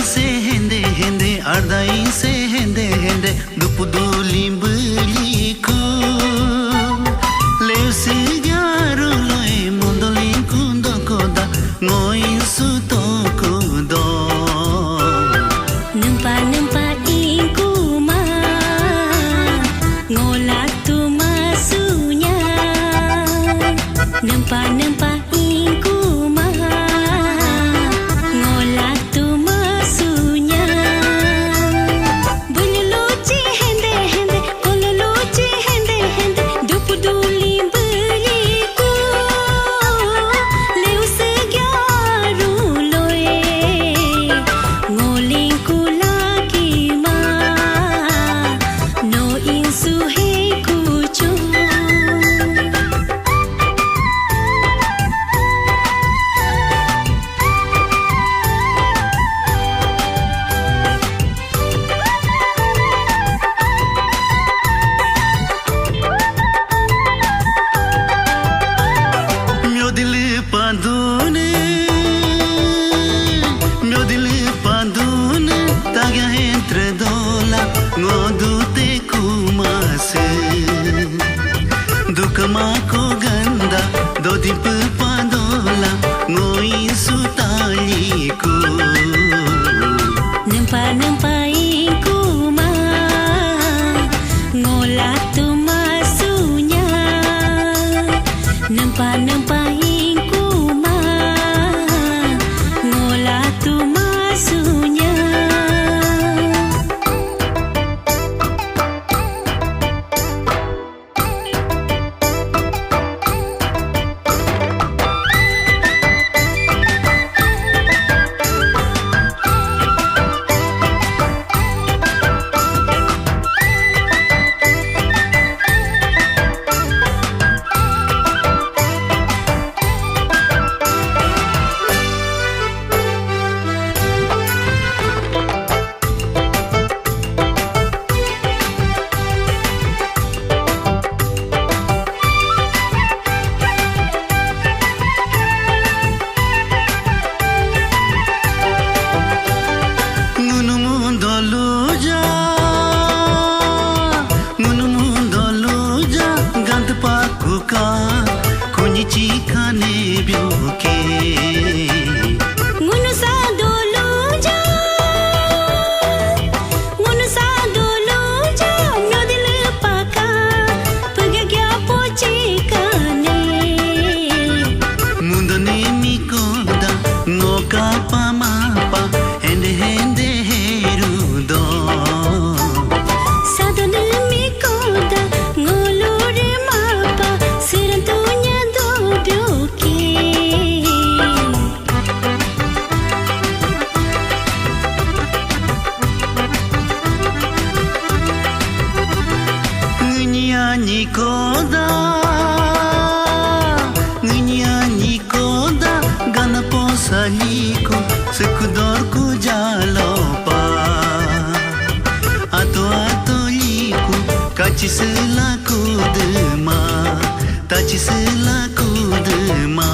se hende hende ardai se hende hende dupudulim beliku leusi garu loe mondolin kundo koda ngoin su tokudo nempa nempa ingku ma ngolat tu masunya nempa nempa ingku ma ngolat tu masunya beluluci hende hende beluluci hende hende dupuduli beliku leu segyaru loe ngolingku lagi ma no insu heku cu padune taga entre dola ngodu te kumase dukama ko ganda dodi padola ngoi sutaliku nempa nempa ingku ma ngolat tu masunya nempa nempa ingku ma ngolat tu masunya chikane byoke ngunu sa dulu ja nyodil paka pagagya po chikane mundane mi koda ngoka pamapa hende hende herudo sadane mi koda ngolore mapa sirantunya byoke nyanyi koda gana posaliku sekudor ku jalopa ato liku kaci selaku dema taci selaku dema